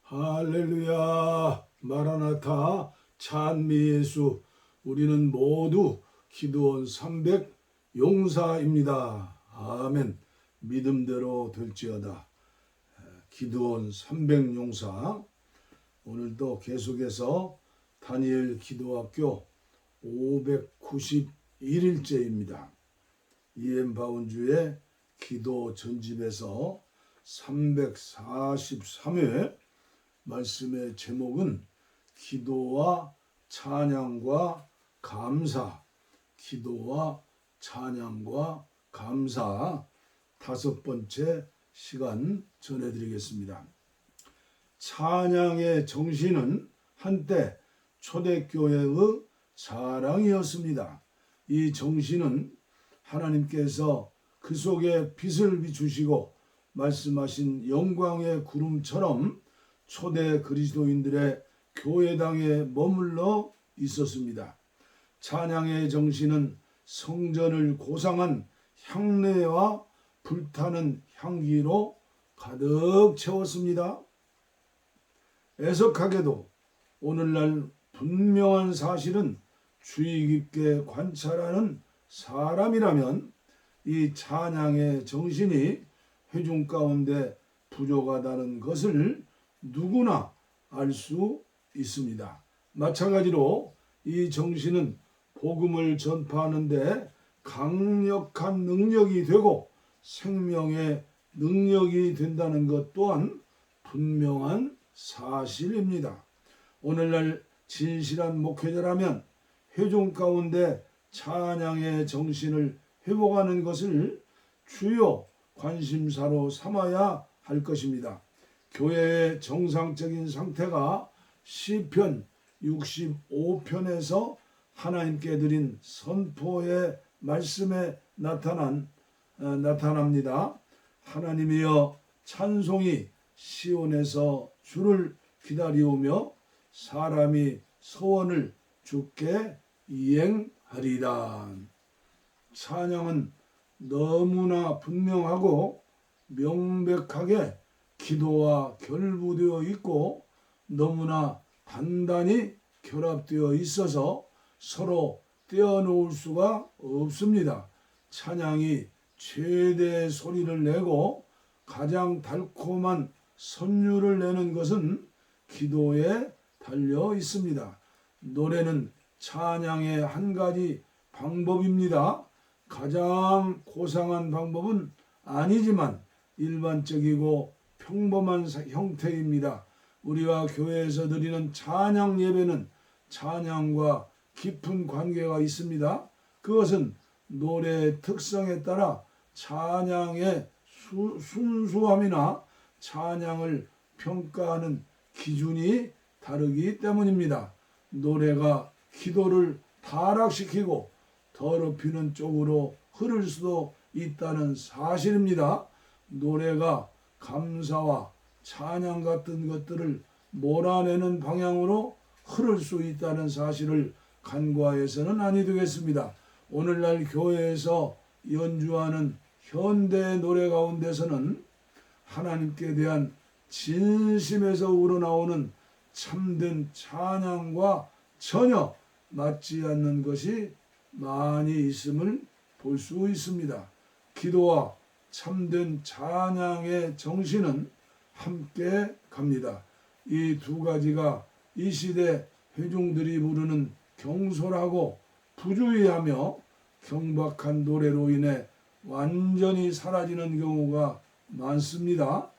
할렐루야, 마라나타, 찬미 예수. 우리는 모두 기도원 300 용사입니다. 아멘. 믿음대로 될지어다. 기도원 300 용사. 오늘도 계속해서 다니엘 기도학교 591일째입니다. 이엠 바운주의 기도 전집에서 343회 말씀의 제목은 기도와 찬양과 감사, 기도와 찬양과 감사 다섯 번째 시간 전해드리겠습니다. 찬양의 정신은 한때 초대교회의 자랑이었습니다. 이 정신은 하나님께서 그 속에 빛을 비추시고 말씀하신 영광의 구름처럼 초대 그리스도인들의 교회당에 머물러 있었습니다. 찬양의 정신은 성전을 고상한 향내와 불타는 향기로 가득 채웠습니다. 애석하게도 오늘날 분명한 사실은 주의 깊게 관찰하는 사람이라면 이 찬양의 정신이 회중 가운데 부족하다는 것을 누구나 알 수 있습니다. 마찬가지로 이 정신은 복음을 전파하는데 강력한 능력이 되고 생명의 능력이 된다는 것 또한 분명한 사실입니다. 오늘날 진실한 목회자라면 회중 가운데 찬양의 정신을 회복하는 것을 주요 관심사로 삼아야 할 것입니다. 교회의 정상적인 상태가 시편 65편에서 하나님께 드린 선포의 말씀에 나타납니다. 하나님이여 찬송이 시온에서 주를 기다리오며 사람이 소원을 주께 이행하리라. 찬양은 너무나 분명하고 명백하게 기도와 결부되어 있고 너무나 단단히 결합되어 있어서 서로 떼어놓을 수가 없습니다. 찬양이 최대의 소리를 내고 가장 달콤한 선율을 내는 것은 기도에 달려 있습니다. 노래는 찬양의 한 가지 방법입니다. 가장 고상한 방법은 아니지만 일반적이고 평범한 형태입니다. 우리가 교회에서 드리는 찬양 예배는 찬양과 깊은 관계가 있습니다. 그것은 노래의 특성에 따라 찬양의 순수함이나 찬양을 평가하는 기준이 다르기 때문입니다. 노래가 기도를 타락시키고 더럽히는 쪽으로 흐를 수도 있다는 사실입니다. 노래가 감사와 찬양 같은 것들을 몰아내는 방향으로 흐를 수 있다는 사실을 간과해서는 아니 되겠습니다. 오늘날 교회에서 연주하는 현대 노래 가운데서는 하나님께 대한 진심에서 우러나오는 참된 찬양과 전혀 맞지 않는 것이 많이 있음을 볼 수 있습니다. 기도와 참된 찬양의 정신은 함께 갑니다. 이 두 가지가 이 시대 회중들이 부르는 경솔하고 부주의하며 경박한 노래로 인해 완전히 사라지는 경우가 많습니다.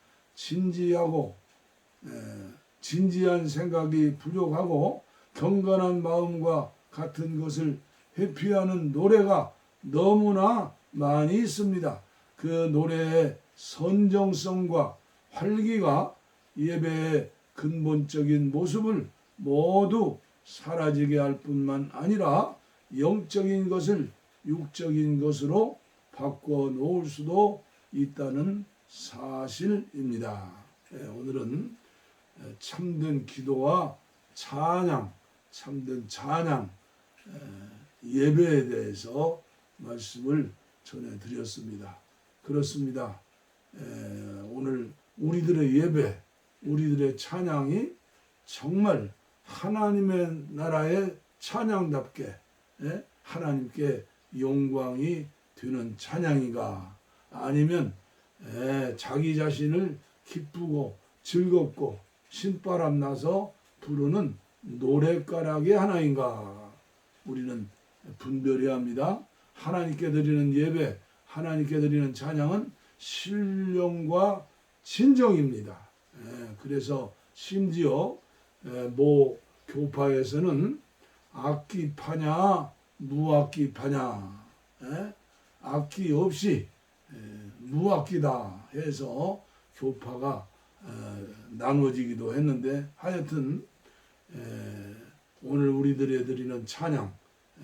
진지한 생각이 부족하고 경건한 마음과 같은 것을 회피하는 노래가 너무나 많이 있습니다. 그 노래의 선정성과 활기가 예배의 근본적인 모습을 모두 사라지게 할 뿐만 아니라 영적인 것을 육적인 것으로 바꿔 놓을 수도 있다는 사실입니다. 오늘은 참된 기도와 찬양, 참된 찬양, 예배에 대해서 말씀을 전해드렸습니다. 그렇습니다. 오늘 우리들의 예배, 우리들의 찬양이 정말 하나님의 나라의 찬양답게 하나님께 영광이 되는 찬양인가, 아니면 자기 자신을 기쁘고 즐겁고 신바람 나서 부르는 노랫가락의 하나인가, 우리는 분별해야 합니다. 하나님께 드리는 예배, 하나님께 드리는 찬양은 신령과 진정입니다. 그래서 심지어 모 교파에서는 악기 파냐 무악기 파냐, 악기 없이 무악기다 해서 교파가 나눠지기도 했는데, 하여튼 오늘 우리들이 드리는 찬양,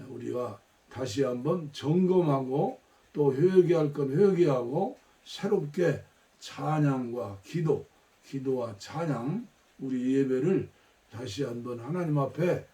우리가 다시 한번 점검하고 또 회개할 건 회개하고 새롭게 찬양과 기도와 찬양, 우리 예배를 다시 한번 하나님 앞에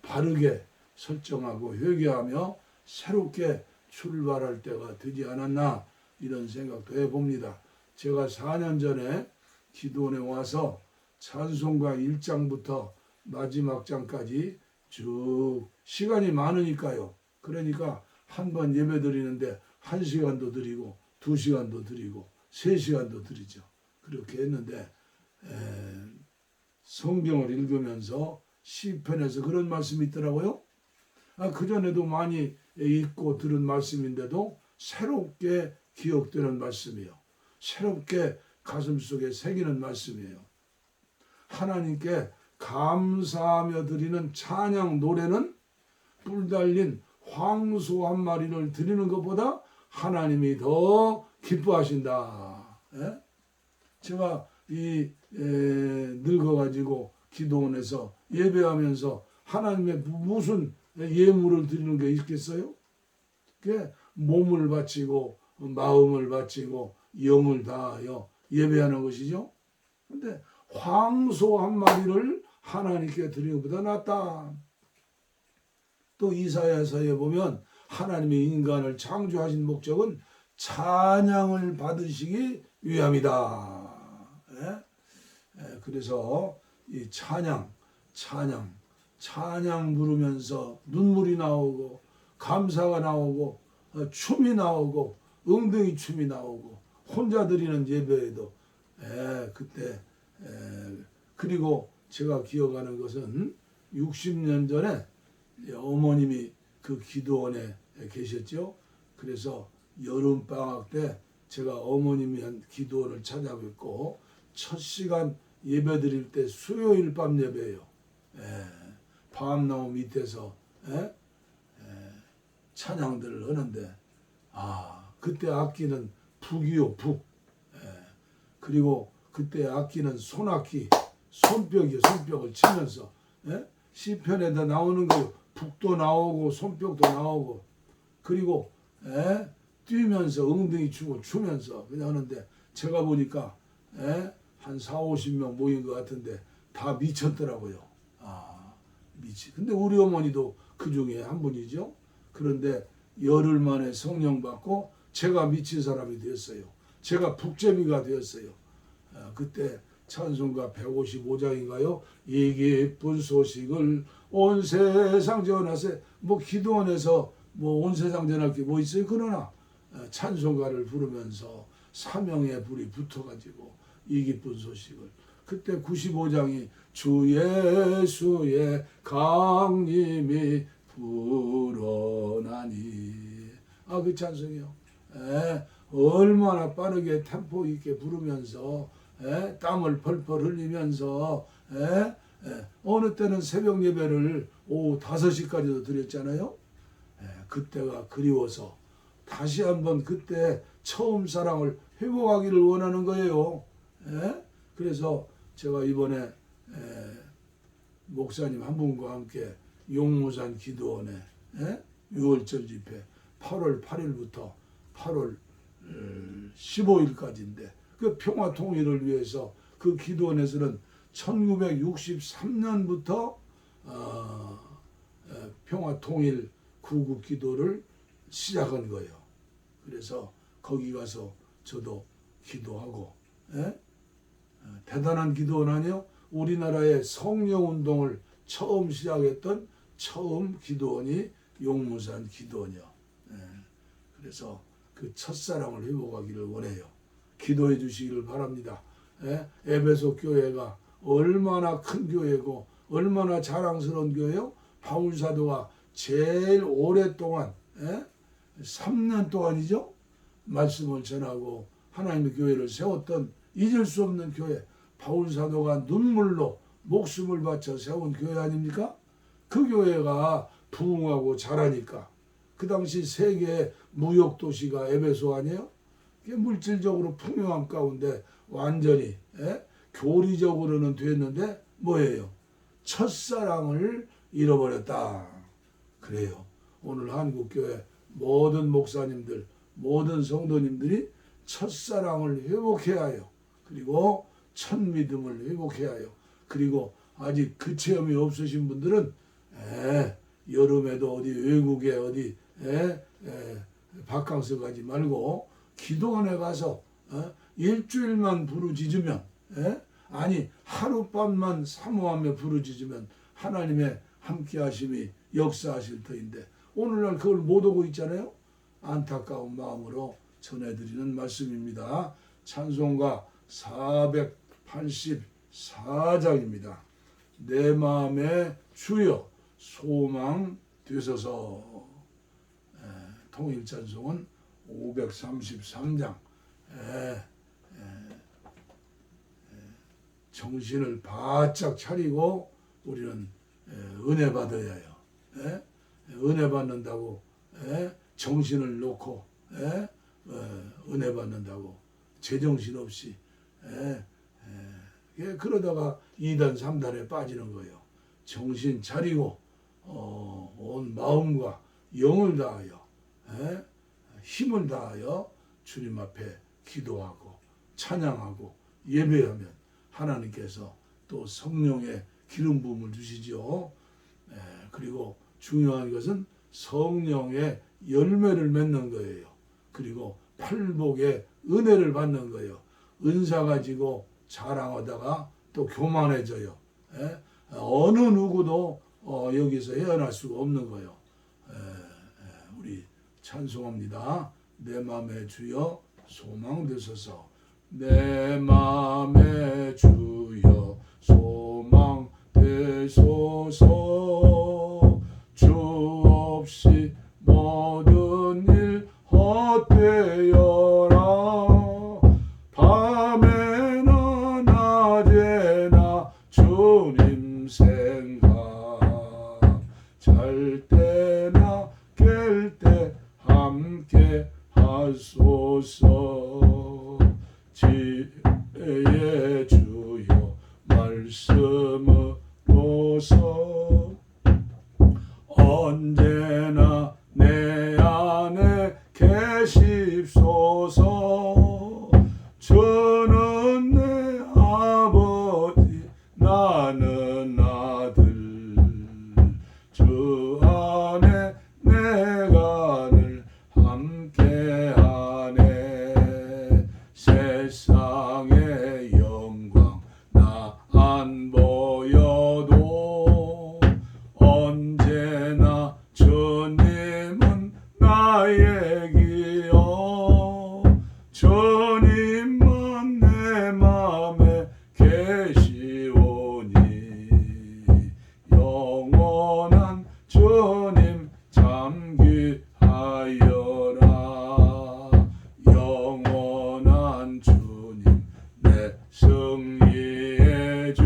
바르게 설정하고 회개하며 새롭게 출발할 때가 되지 않았나, 이런 생각도 해봅니다. 제가 4년 전에 기도원에 와서 찬송가 1장부터 마지막 장까지 쭉 시간이 많으니까요. 그러니까 한 번 예배 드리는데 1시간도 드리고 2시간도 드리고 3시간도 드리죠. 그렇게 했는데 성경을 읽으면서 시편에서 그런 말씀이 있더라고요. 그전에도 많이 읽고 들은 말씀인데도 새롭게 기억되는 말씀이에요. 새롭게 가슴속에 새기는 말씀이에요. 하나님께 감사하며 드리는 찬양 노래는 뿔 달린 황소 한 마리를 드리는 것보다 하나님이 더 기뻐하신다. 제가 늙어가지고 기도원에서 예배하면서 하나님의 무슨 예물을 드리는 게 있겠어요? 그게 몸을 바치고 마음을 바치고 영을 다하여 예배하는 것이죠. 근데 황소 한 마리를 하나님께 드리는 것보다 낫다. 또 이사야서에 보면 하나님이 인간을 창조하신 목적은 찬양을 받으시기 위함이다. 그래서 이 찬양 부르면서 눈물이 나오고 감사가 나오고 춤이 나오고 엉덩이 춤이 나오고 혼자 드리는 예배에도 그때 그리고 제가 기억하는 것은 60년 전에 어머님이 그 기도원에 계셨죠. 그래서 여름방학 때 제가 어머님이 한 기도원을 찾아뵙고 첫 시간 예배 드릴 때 수요일 밤 예배예요. 밤나무 밑에서 찬양들을 하는데 그때 악기는 북이요, 북. 그리고 그때 악기는 손악기, 손뼉이요, 손뼉을 치면서 시편에다 나오는 거요. 북도 나오고 손뼉도 나오고 그리고 뛰면서 엉덩이 추고 추면서 그냥 하는데, 제가 보니까 한 40-50명 모인 것 같은데 다 미쳤더라고요. 근데 우리 어머니도 그 중에 한 분이죠. 그런데 열흘 만에 성령 받고 제가 미친 사람이 되었어요. 제가 북제비가 되었어요. 그때 찬송가 155장인가요? 이 기쁜 소식을 온 세상 전하세. 기도원에서 온 세상 전할 게 뭐 있어요? 그러나 찬송가를 부르면서 사명의 불이 붙어가지고 이 기쁜 소식을, 그때 95장이 주 예수의 강림이 불어나니, 그 찬송이요. 얼마나 빠르게 템포 있게 부르면서 땀을 펄펄 흘리면서 어느 때는 새벽 예배를 오후 5시까지도 드렸잖아요. 그때가 그리워서 다시 한번 그때 처음 사랑을 회복하기를 원하는 거예요. 그래서 제가 이번에 목사님 한 분과 함께 용모산 기도원에 6월절 집회 8월 8일부터 8월 15일까지인데 그 평화 통일을 위해서 그 기도원에서는 1963년부터 평화 통일 구국 기도를 시작한 거예요. 그래서 거기 가서 저도 기도하고 대단한 기도원 아니요? 우리나라의 성령운동을 처음 시작했던 처음 기도원이 용무산 기도원이요. 그래서 그 첫사랑을 회복하기를 원해요. 기도해 주시기를 바랍니다. 에베소 교회가 얼마나 큰 교회고 얼마나 자랑스러운 교회요? 바울 사도가 제일 오랫동안 3년 동안이죠. 말씀을 전하고 하나님의 교회를 세웠던 잊을 수 없는 교회, 바울 사도가 눈물로 목숨을 바쳐 세운 교회 아닙니까? 그 교회가 부흥하고 자라니까 그 당시 세계 무역 도시가 에베소 아니에요? 물질적으로 풍요한 가운데 완전히 교리적으로는 됐는데 뭐예요? 첫사랑을 잃어버렸다. 그래요. 오늘 한국교회 모든 목사님들, 모든 성도님들이 첫사랑을 회복해야 해요. 그리고 첫 믿음을 회복해야 해요. 그리고 아직 그 체험이 없으신 분들은 여름에도 어디 외국에 어디 바캉스 가지 말고 기도원에 가서 일주일만 부르짖으면 아니 하룻밤만 사모하며 부르짖으면 하나님의 함께하심이 역사하실 터인데 오늘날 그걸 못 오고 있잖아요. 안타까운 마음으로 전해드리는 말씀입니다. 찬송가 484장입니다. 내 마음에 주여 소망 되소서. 통일찬송은 533장. 정신을 바짝 차리고 우리는 은혜 받아야 해요. 은혜 받는다고 정신을 놓고 은혜 받는다고 제정신 없이 그러다가 2단 3단에 빠지는 거예요. 정신 차리고 온 마음과 영을 다하여 힘을 다하여 주님 앞에 기도하고 찬양하고 예배하면 하나님께서 또 성령의 기름 부음을 주시죠. 그리고 중요한 것은 성령의 열매를 맺는 거예요. 그리고 팔복의 은혜를 받는 거예요. 은사 가지고 자랑하다가 또 교만해져요. 어느 누구도 여기서 헤어날 수가 없는 거예요. 우리 찬송합니다. 내 맘에 주여 소망 되소서. 내 맘에 주여 소망 되소서. 주 없이 모든 일 헛되어라. 밤에나 낮에나 주님 생각 잘 때나 깰 때 함께 하소서. 지혜의 주여 말씀으로서 언제나 내 안에 계십소서. 주는 내 아버지 나는 아들. 주 안에 내가 늘 함께하네. 세상의 영광 나 안 보여도 언제나 주님은 나의 기여. 주님만 내 맘에 계시오니 영원한 주님 잠귀하여라. 영원한 주님 내 승리의 주.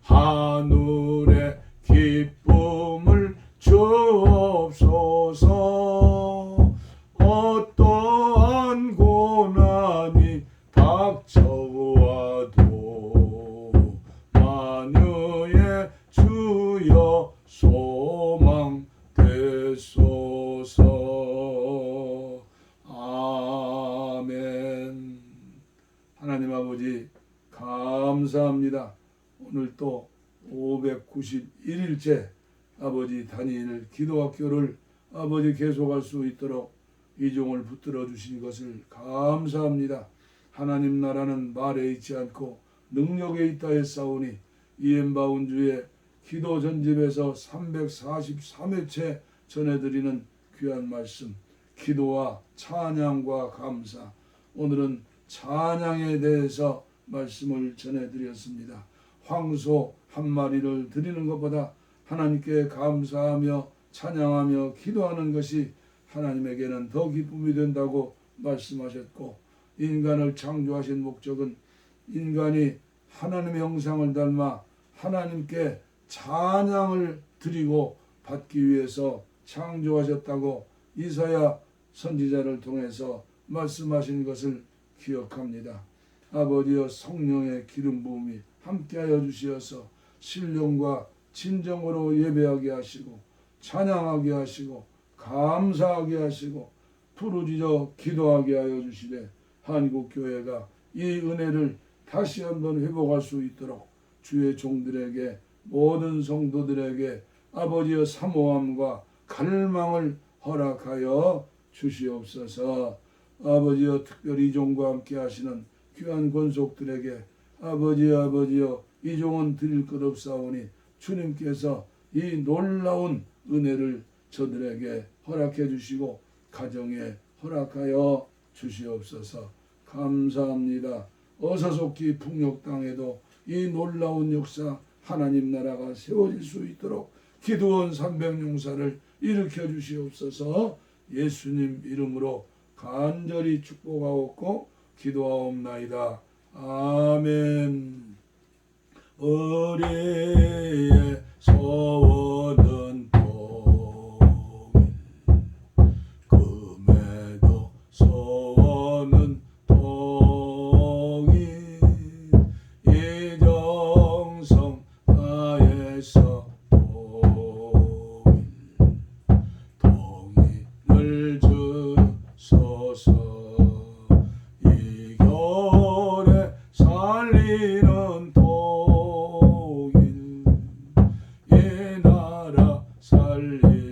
하늘의 기쁨을 주옵소서. 어떠한 고난이 닥쳐와도 만유의 주여 소망 되소서. 아멘. 하나님 아버지 감사합니다. 오늘 또 591일째 아버지 다니엘 기도학교를 아버지 계속할 수 있도록 이종을 붙들어 주신 것을 감사합니다. 하나님 나라는 말에 있지 않고 능력에 있다 했사오니 이엠바운 주의 기도 전집에서 343회째 전해드리는 귀한 말씀, 기도와 찬양과 감사. 오늘은 찬양에 대해서 말씀을 전해드렸습니다. 황소 한 마리를 드리는 것보다 하나님께 감사하며 찬양하며 기도하는 것이 하나님에게는 더 기쁨이 된다고 말씀하셨고, 인간을 창조하신 목적은 인간이 하나님의 형상을 닮아 하나님께 찬양을 드리고 받기 위해서 창조하셨다고 이사야 선지자를 통해서 말씀하신 것을 기억합니다. 아버지여, 성령의 기름 부음이 함께하여 주시어서 신령과 진정으로 예배하게 하시고 찬양하게 하시고 감사하게 하시고 부르짖어 기도하게 하여 주시되, 한국교회가 이 은혜를 다시 한번 회복할 수 있도록 주의 종들에게, 모든 성도들에게 아버지의 사모함과 갈망을 허락하여 주시옵소서. 아버지여, 특별히 이 종과 함께 하시는 귀한 권속들에게 아버지여, 이 종은 드릴 것 없사오니 주님께서 이 놀라운 은혜를 저들에게 허락해 주시고 가정에 허락하여 주시옵소서. 감사합니다. 어서속히 풍역 땅에도 이 놀라운 역사, 하나님 나라가 세워질 수 있도록 기도원 300용사를 일으켜 주시옵소서. 예수님 이름으로 간절히 축복하옵고 기도하옵나이다. 아멘. 어리의 서원은 동일, 금에도 서원은 동일, 이정성 나에서 동일, 동일을 주소서. 이 겨울에 살리는 동일, 이 나라 살리